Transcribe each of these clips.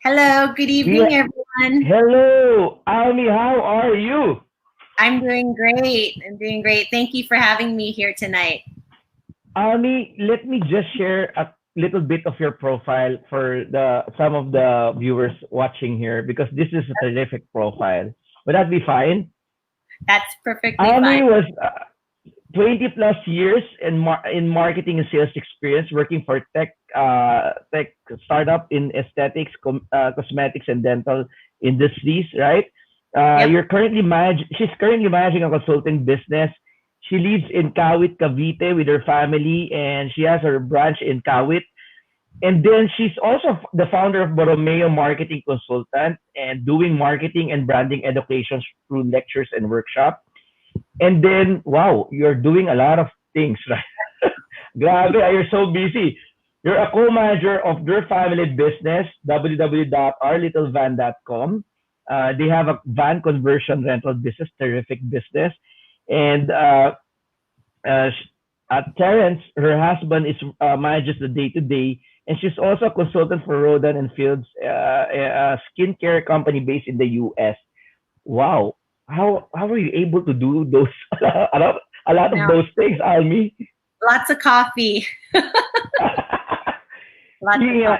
Hello, good evening, Yeah. everyone. Hello, Almie. How are you? I'm doing great. I'm doing great. Thank you for having me here tonight. Almie, let me just share a little bit of your profile for the some of the viewers watching here because this is a terrific profile. Would that be fine? That's perfectly fine. Almie was 20 plus years in marketing and sales experience working for tech startup in aesthetics, cosmetics, and dental industries. Right? Yep. She's currently managing a consulting business. She lives in Kawit, Cavite with her family, and she has her branch in Kawit. And then she's also the founder of Borromeo Marketing Consultant and doing marketing and branding education through lectures and workshops. And then, wow, you're doing a lot of things, right? Grabe, you're so busy. You're a co-manager of their family business, www.ourlittlevan.com. They have a van conversion rental business, terrific business. And uh, Terence, her husband, is manages the day-to-day, and she's also a consultant for Rodan and Fields, a skincare company based in the U.S. Wow, how are you able to do those a lot of Now, those things, Almi? lots of coffee. Lots of Yeah,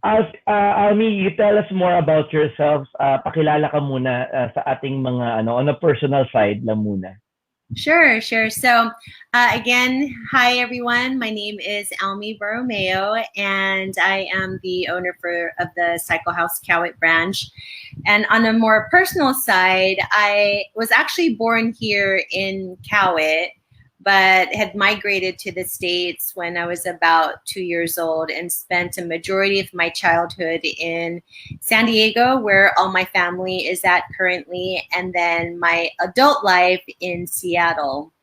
coffee. Almi, you tell us more about yourself. Pakilala ka muna sa ating mga ano on a personal side lang muna. Sure, sure. So, again, hi everyone. My name is Almie Borromeo, and I am the owner of the Cycle House Kawit branch. And on a more personal side, I was actually born here in Kawit, but had migrated to the States when I was about 2 years old and spent a majority of my childhood in San Diego, where all my family is at currently, and then my adult life in Seattle.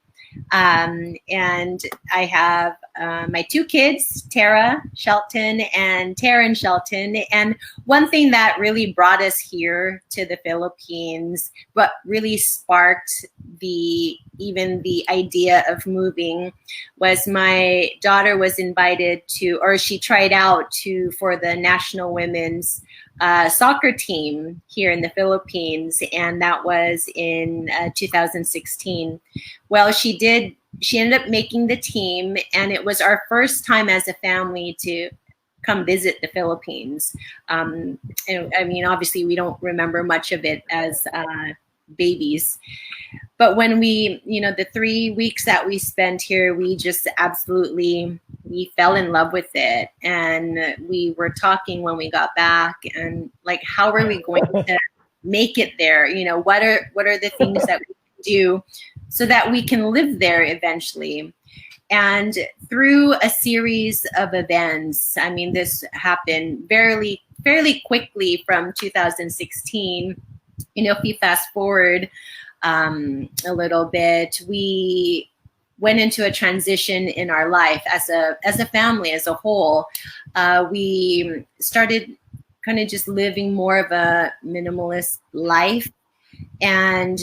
And I have my two kids, Tara Shelton and Taryn Shelton. And one thing that really brought us here to the Philippines, but really sparked even the idea of moving, was my daughter was invited to, or she tried out for the national women's soccer team here in the Philippines, and that was in 2016. Well, she ended up making the team, and it was our first time as a family to come visit the Philippines. And I mean, obviously, we don't remember much of it as babies. But when the 3 weeks that we spent here, we just absolutely, we fell in love with it. And we were talking when we got back and like, how are we going to make it there? What are the things that we can do so that we can live there eventually? And through a series of events, I mean, this happened fairly quickly from 2016. If you fast forward a little bit, we went into a transition in our life as a family as a whole. We started kind of just living more of a minimalist life, and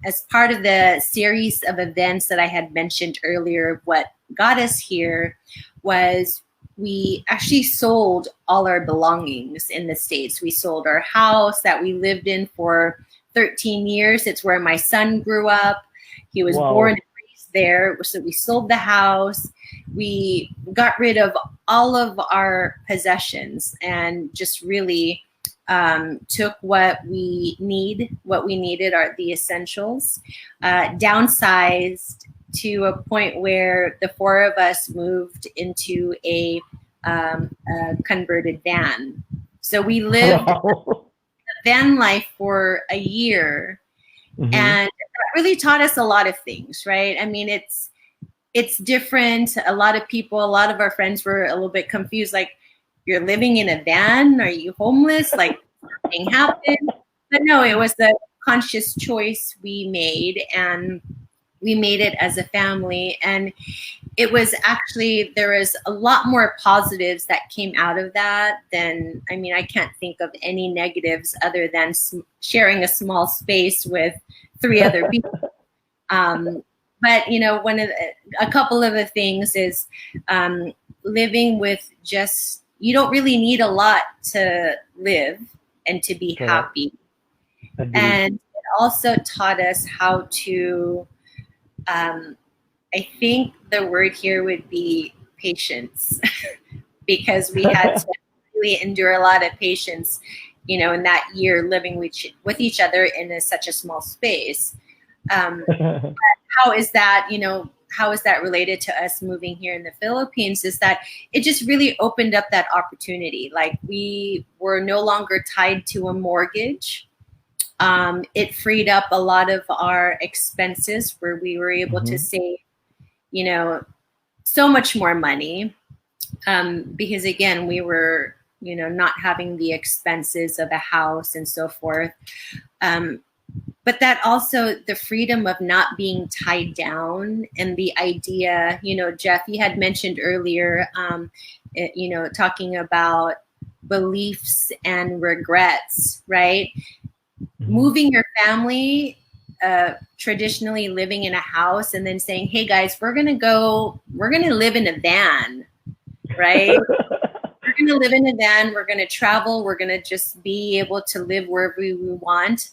as part of the series of events that I had mentioned earlier, what got us here was we actually sold all our belongings in the States. We sold our house that we lived in for 13 years. It's where my son grew up. He was born and raised there. So we sold the house. We got rid of all of our possessions and just really took what we needed, are the essentials, downsized to a point where the four of us moved into a converted van. So we lived van life for a year, Mhm. and that really taught us a lot of things, right? I mean, it's different. A lot of our friends were a little bit confused, like, you're living in a van? Are you homeless? Like, something happened? But no, it was the conscious choice we made, and we made it as a family. And it was actually, there was a lot more positives that came out of that than, I mean, I can't think of any negatives other than sharing a small space with three other people. But a couple of the things is living with just you don't really need a lot to live and to be Correct. happy. Agreed. And it also taught us how to, I think the word here would be patience, because we had to really endure a lot of patience, you know, in that year living with each other in such a small space. How is that, you know, how is that related to us moving here in the Philippines is that it just really opened up that opportunity. Like, we were no longer tied to a mortgage. It freed up a lot of our expenses where we were able to save, you know, so much more money. Because again, we were, you know, not having the expenses of a house and so forth. But that also the freedom of not being tied down, and the idea, you know, Jeff, you had mentioned earlier, you know, talking about beliefs and regrets, right? Moving your family, traditionally living in a house, and then saying, hey guys, we're going to live in a van, right? We're going to live in a van. We're going to travel. We're going to just be able to live wherever we want.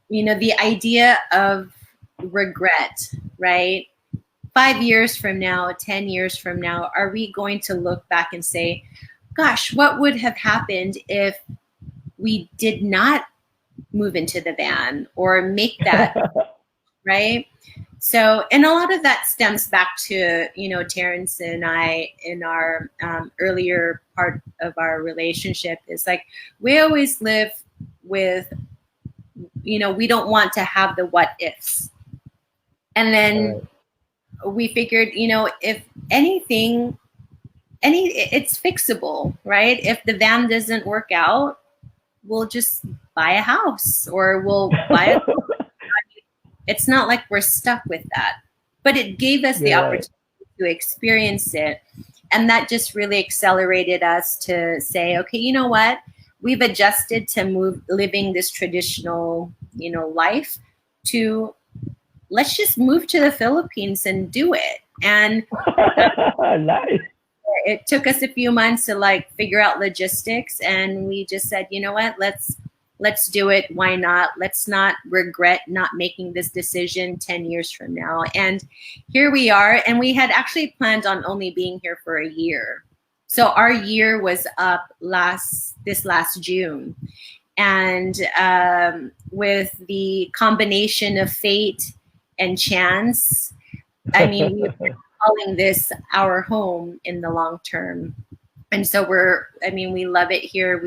You know, the idea of regret, right? 5 years from now, 10 years from now, are we going to look back and say, gosh, what would have happened if we did not move into the van or make that, right? So, and a lot of that stems back to, you know, Terrence and I in our earlier part of our relationship is like, we always live with, you know, we don't want to have the what ifs. And then we figured, you know, if anything, it's fixable, right? If the van doesn't work out, we'll just buy a house or we'll buy a It's not like we're stuck with that, but it gave us the opportunity to experience it. And that just really accelerated us to say, okay, you know what? We've adjusted to living this traditional, you know, life to let's just move to the Philippines and do it. And nice. It took us a few months to like figure out logistics, and we just said, you know what, let's do it. Why not? Let's not regret not making this decision 10 years from now. And here we are. And we had actually planned on only being here for a year. So our year was up this last June. And with the combination of fate and chance, I mean, we're calling this our home in the long term. And so we love it here.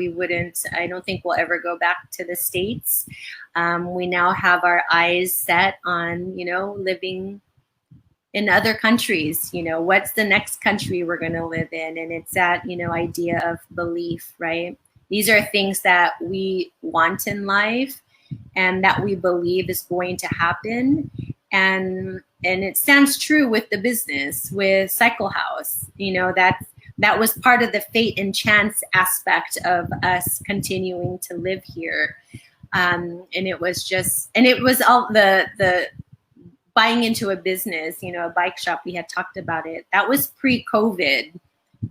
I don't think we'll ever go back to the States. We now have our eyes set on, you know, living in other countries. You know, what's the next country we're going to live in? And it's that, you know, idea of belief, right? These are things that we want in life and that we believe is going to happen. And it stands true with the business, with Cycle House. You know, that was part of the fate and chance aspect of us continuing to live here. And it was all the buying into a business, you know, a bike shop. We had talked about it. That was pre-COVID,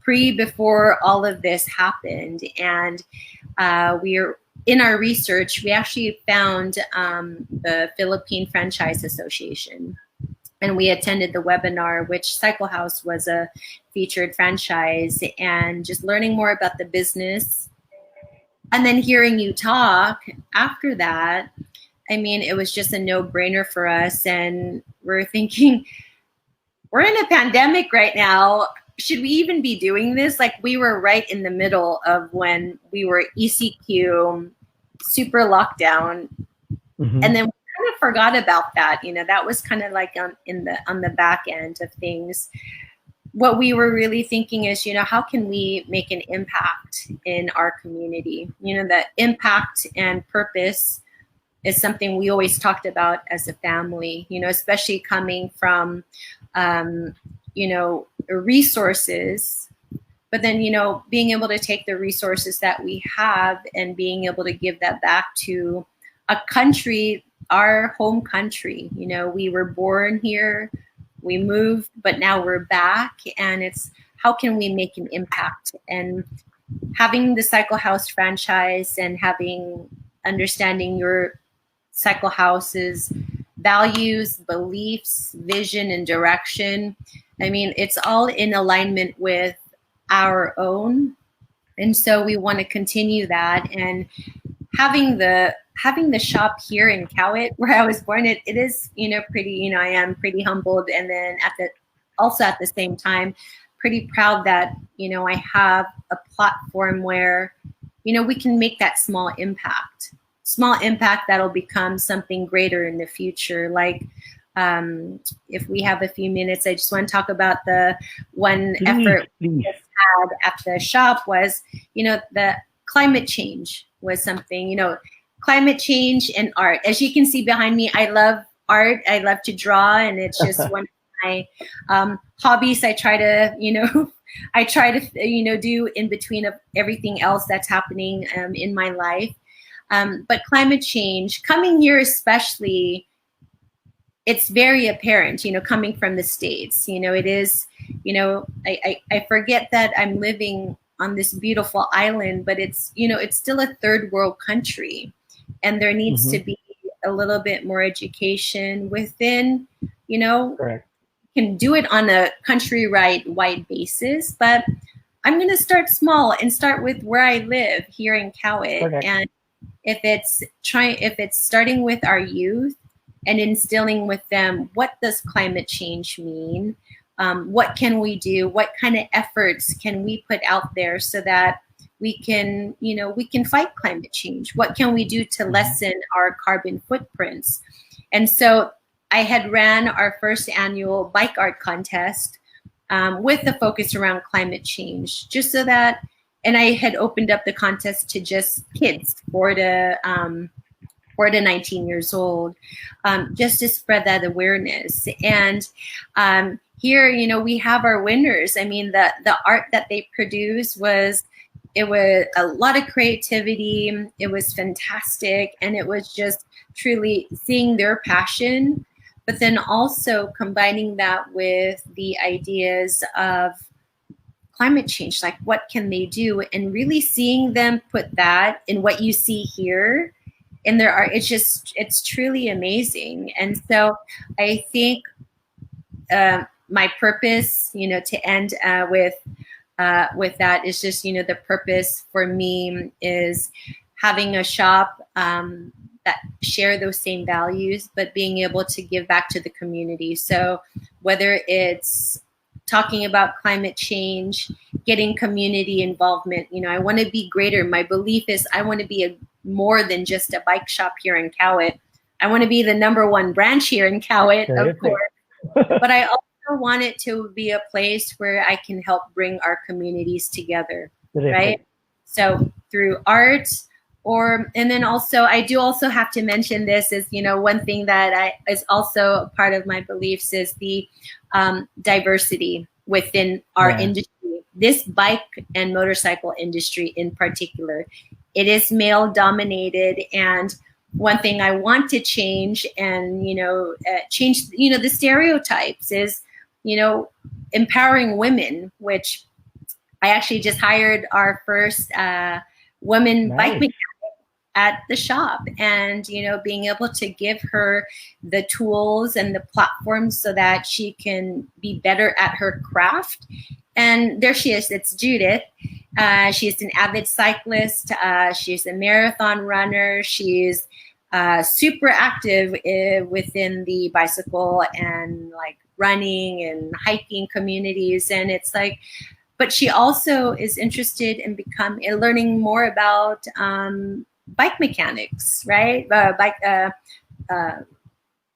before all of this happened. And in our research, we actually found the Philippine Franchise Association. And we attended the webinar, which Cycle House was a featured franchise, and just learning more about the business. And then hearing you talk after that, I mean, it was just a no-brainer for us. And we're thinking, we're in a pandemic right now. Should we even be doing this? Like, we were right in the middle of when we were ECQ, super lockdown. And then kind of forgot about that. You know, that was kind of like on the back end of things. What we were really thinking is, you know, how can we make an impact in our community? You know, the impact and purpose is something we always talked about as a family, you know, especially coming from, you know, resources, but then, you know, being able to take the resources that we have and being able to give that back to a country, our home country. You know, we were born here, we moved, but now we're back. And it's how can we make an impact? And having the Cycle House franchise and understanding your Cycle House's values, beliefs, vision, and direction. I mean, it's all in alignment with our own. And so we want to continue that. And having the shop here in Kawit, where I was born, it is, pretty, I am pretty humbled. And then at the same time, pretty proud that, I have a platform where, we can make that small impact that'll become something greater in the future. Like, if we have a few minutes, I just want to talk about the one effort we had at the shop was, the climate change was something, climate change and art. As you can see behind me, I love art. I love to draw, and it's just one of my hobbies. I try to, do in between of everything else that's happening in my life. But climate change, coming here especially, it's very apparent, coming from the States. It is, I forget that I'm living on this beautiful island, but it's, it's still a third world country. And there needs to be a little bit more education within, Correct. Can do it on a wide basis, but I'm going to start small and start with where I live here in Kawit. Correct. And if it's starting with our youth and instilling with them, what does climate change mean? What can we do? What kind of efforts can we put out there so that we can fight climate change? What can we do to lessen our carbon footprints? And so I had ran our first annual bike art contest with the focus around climate change, just so that, and I had opened up the contest to just kids 4 to 19 years old, just to spread that awareness. And here, we have our winners. I mean, the art that they produced it was a lot of creativity. It was fantastic. And it was just truly seeing their passion, but then also combining that with the ideas of climate change, like what can they do, and really seeing them put that in what you see here in their art. It's truly amazing. And so I think my purpose, to end with that is just, the purpose for me is having a shop that share those same values, but being able to give back to the community. So whether it's talking about climate change, getting community involvement, I want to be greater. My belief is I want to be more than just a bike shop here in Kawit. I want to be the #1 branch here in Kawit, of course. But I also want it to be a place where I can help bring our communities together, right? So through art, and then also, I do also have to mention this is, one thing that is also a part of my beliefs is the diversity within our industry. This bike and motorcycle industry in particular, it is male dominated. And one thing I want to change and, change, the stereotypes is, empowering women, which I actually just hired our first woman bike mechanic at the shop, and being able to give her the tools and the platforms so that she can be better at her craft. And there she is. It's Judith. She's an avid cyclist. She's a marathon runner. She's super active within the bicycle and like running and hiking communities. And it's like, but she also is interested in learning more about bike mechanics, right? Bike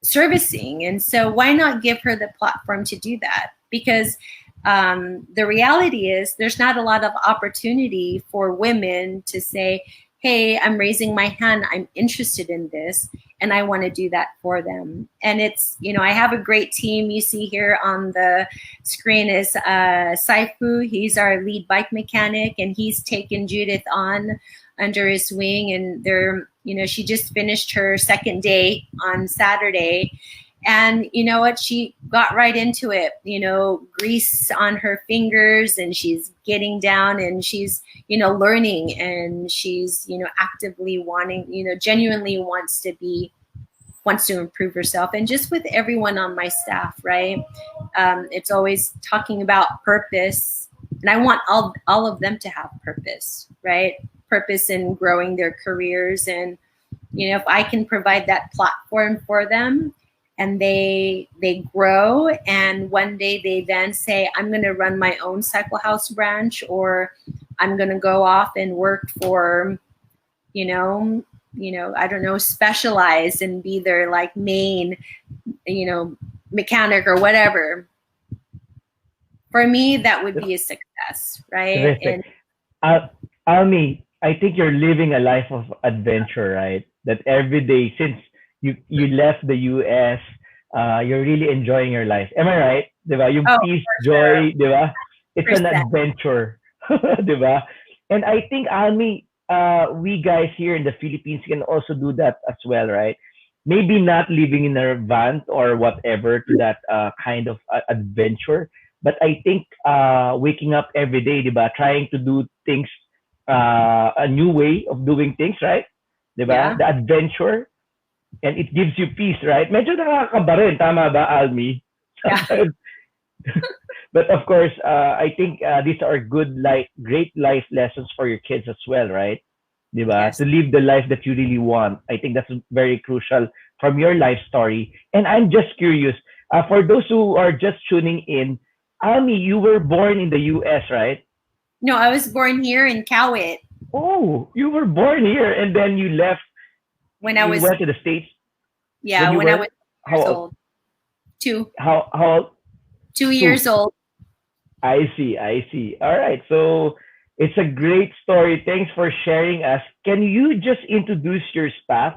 servicing. And so why not give her the platform to do that? Because the reality is there's not a lot of opportunity for women to say, hey, I'm raising my hand, I'm interested in this, and I want to do that for them. And it's, I have a great team. You see here on the screen is Saifu. He's our lead bike mechanic, and he's taken Judith on under his wing. And they're, she just finished her second day on Saturday. And you know what? She got right into it, grease on her fingers, and she's getting down, and she's, learning, and she's, actively wanting, genuinely wants to improve herself. And just with everyone on my staff, right? It's always talking about purpose. And I want all of them to have purpose, right? Purpose in growing their careers. And, if I can provide that platform for them, and they grow, and one day they then say, I'm going to run my own Cycle House branch, or I'm going to go off and work for, I don't know, Specialized and be their like main, mechanic or whatever. For me, that would be a success, right? Terrific. And Almie, I think you're living a life of adventure, right? That every day since you left the US, you're really enjoying your life. Am I right? Diba? Yung peace, joy, diba? It's an adventure. Diba? And I think, Almie, we guys here in the Philippines can also do that as well, right? Maybe not living in a van or whatever to that kind of adventure, but I think waking up every day, diba? Trying to do things a new way of doing things, right? Diba? Yeah. The adventure, and it gives you peace, right? Medyo nakakaba rin, tama ba, Almie? Yeah. But of course, I think these are great life lessons for your kids as well, right? Diba? Yes. To live the life that you really want. I think that's very crucial from your life story. And I'm just curious, for those who are just tuning in, Almie, you were born in the US, right? No, I was born here in Kawit. Oh, you were born here, and then you left. When I was, went to the States. yeah, when I was 2 years old. How 2 years old. I see. All right. So it's a great story. Thanks for sharing us. Can you just introduce your staff?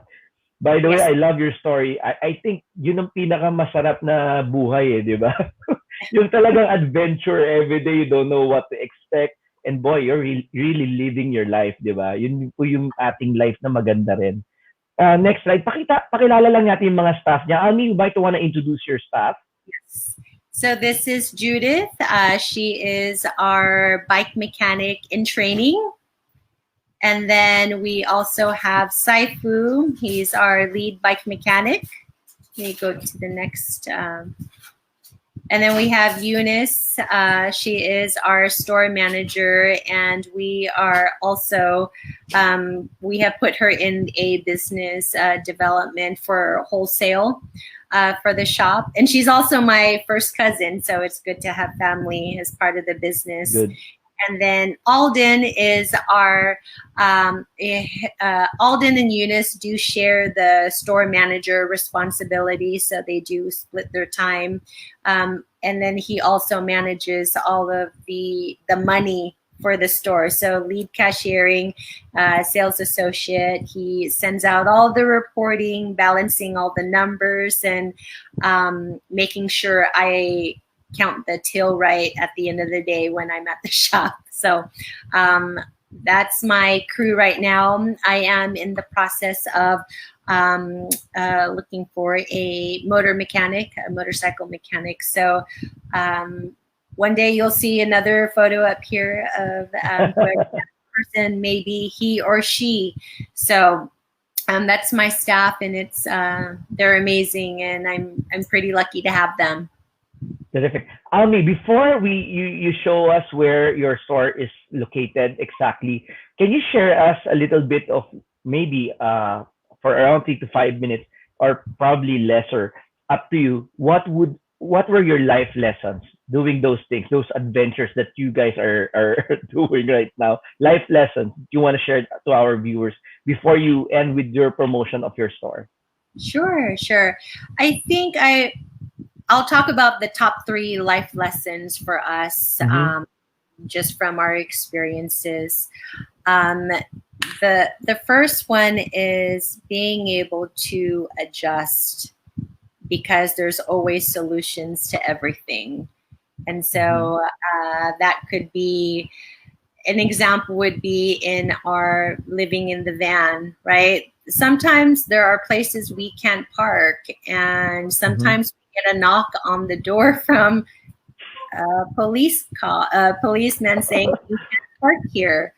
By the way, Yes. I love your story. I think yun ang pinakamasarap na buhay, di ba? Yung talagang adventure every day, you don't know what to expect. And boy, you're really living your life, di ba? Yun po yung ating life na maganda rin. Next slide. Pakilala lang natin yung mga staff niya. Almie, you might want to introduce your staff. Yes. So this is Judith. She is our bike mechanic in training. And then we also have Saifu. He's our lead bike mechanic. Let me go to the next. And then we have Eunice. She is our store manager, and we are also, we have put her in a business development for wholesale for the shop. And she's also my first cousin, so it's good to have family as part of the business. Good. And then Alden is our, Alden and Eunice do share the store manager responsibility, so they do split their time. And then he also manages all of the money for the store. So lead cashiering, sales associate, he sends out all the reporting, balancing all the numbers, and making sure I count the till right at the end of the day when I'm at the shop. So that's my crew right now. I am in the process of looking for a motorcycle mechanic. So one day you'll see another photo up here of where that person, maybe he or she. So that's my staff, and it's they're amazing, and I'm pretty lucky to have them. Terrific. Almie, before you show us where your store is located exactly, can you share us a little bit of maybe for around 3 to 5 minutes, or probably lesser, up to you, what were your life lessons doing those things, those adventures that you guys are doing right now? Life lessons you want to share to our viewers before you end with your promotion of your store? Sure. I think I'll talk about the top 3 life lessons for us, just from our experiences. The first one is being able to adjust, because there's always solutions to everything. And so that could be, an example would be in our living in the van, right? sometimes there are places we can't park, and sometimes we get a knock on the door from a policeman saying you can't park here.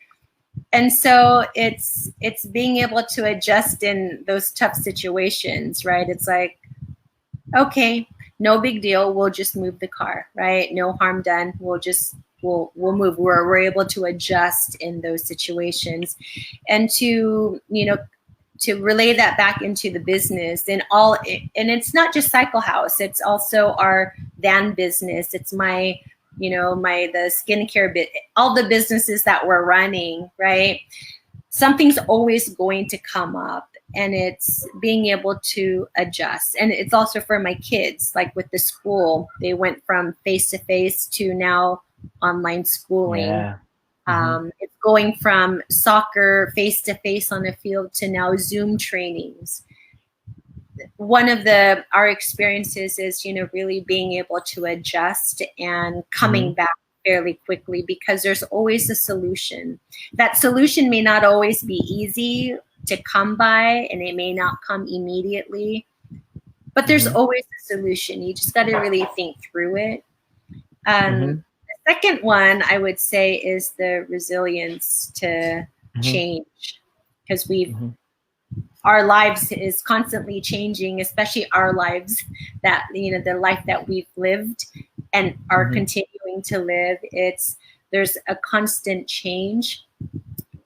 And so it's being able to adjust in those tough situations, right? It's like, okay, no big deal. We'll just move the car, right? No harm done. We'll move. We're able to adjust in those situations, and to relay that back into the business and it's not just Cycle House. It's also our van business. It's the skincare bit, all the businesses that we're running, right? Something's always going to come up, and it's being able to adjust. And it's also for my kids, like with the school, they went from face-to-face to now online schooling. Yeah. It's going from soccer face-to-face on the field to now Zoom trainings. One of our experiences is, really being able to adjust and coming back fairly quickly, because there's always a solution. That solution may not always be easy to come by, and it may not come immediately, but there's always a solution. You just got to really think through it. The second one I would say is the resilience to change, because our lives is constantly changing, especially our lives, that the life that we've lived and are continuing to live. There's a constant change,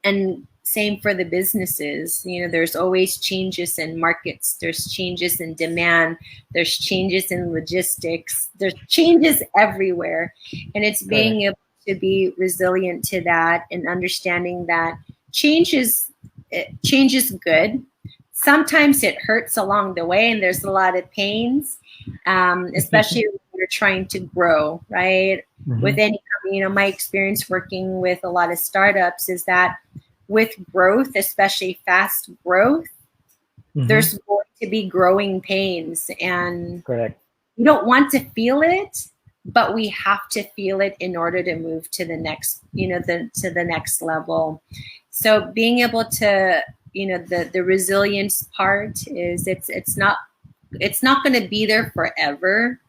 and same for the businesses. There's always changes in markets, there's changes in demand, there's changes in logistics, there's changes everywhere, and it's being able to be resilient to that and understanding that change is good. Sometimes it hurts along the way, and there's a lot of pains, especially when you're trying to grow, right? With any company, my experience working with a lot of startups is that with growth, especially fast growth, there's going to be growing pains, and we don't want to feel it, but we have to feel it in order to move to the next, to the next level. So being able to, the resilience part is it's not going to be there forever.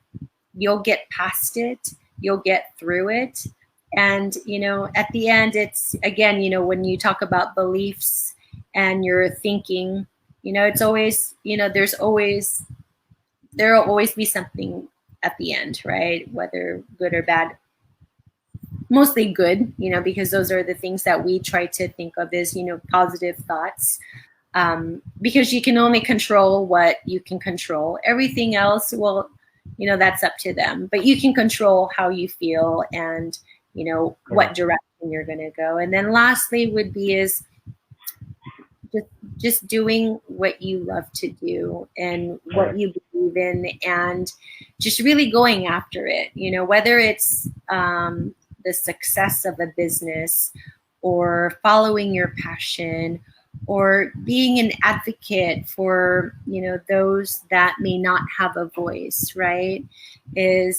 You'll get past it. You'll get through it. And, at the end, it's, again, when you talk about beliefs and your thinking, it's always, there will always be something at the end, right? Whether good or bad. Mostly good, because those are the things that we try to think of as, positive thoughts. Because you can only control what you can control. Everything else, well, that's up to them. But you can control how you feel and, what direction you're going to go. And then lastly would be is just doing what you love to do and what you believe in, and just really going after it, whether it's the success of a business or following your passion or being an advocate for, those that may not have a voice, right? And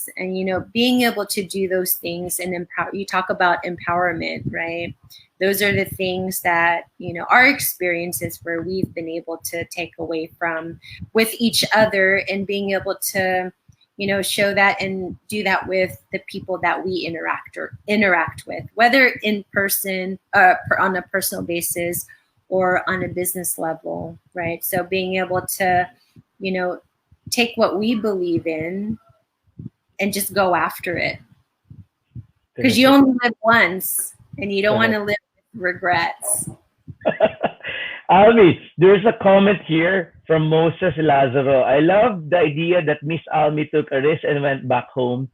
being able to do those things and empower. You talk about empowerment, right? Those are the things that, our experiences where we've been able to take away from with each other, and being able to, show that and do that with the people that we interact with, whether in person, on a personal basis, or on a business level, right? So being able to, take what we believe in and just go after it. Because you only live once, and you don't want to live with regrets. Almie, there's a comment here from Moses Lazaro. I love the idea that Miss Almie took a risk and went back home,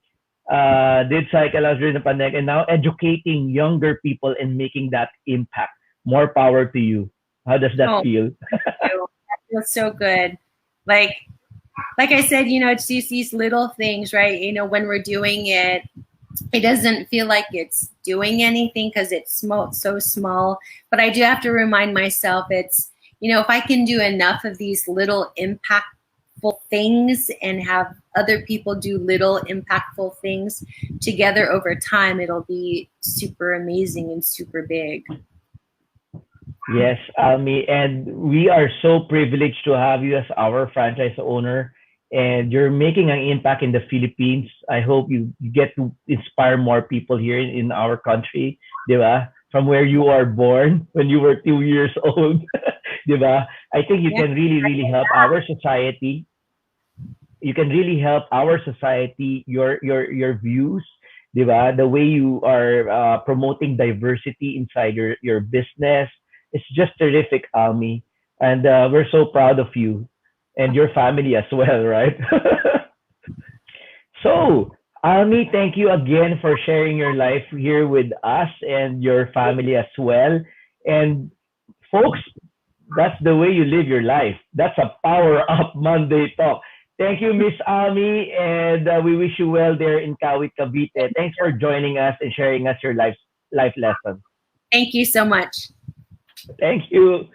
did cycle out during the pandemic, and now educating younger people and making that impact. More power to you. How does that feel? That feels so good. Like I said, it's these little things, right? When we're doing it, it doesn't feel like it's doing anything because it's so small. But I do have to remind myself it's, if I can do enough of these little impactful things and have other people do little impactful things together over time, it'll be super amazing and super big. Yes, Almie, and we are so privileged to have you as our franchise owner. And you're making an impact in the Philippines. I hope you get to inspire more people here in our country, di ba? From where you are born when you were 2 years old, di ba? I think you Yeah. can really, really help our society. You can really help our society. Your views, di ba? The way you are promoting diversity inside your business, it's just terrific, Almi, and we're so proud of you and your family as well, right? So, Almi, thank you again for sharing your life here with us and your family as well. And folks, that's the way you live your life. That's a power up Monday talk. Thank you, Miss Ami, and we wish you well there in Kawit, Cavite. Thanks for joining us and sharing us your life lesson. Thank you so much. Thank you.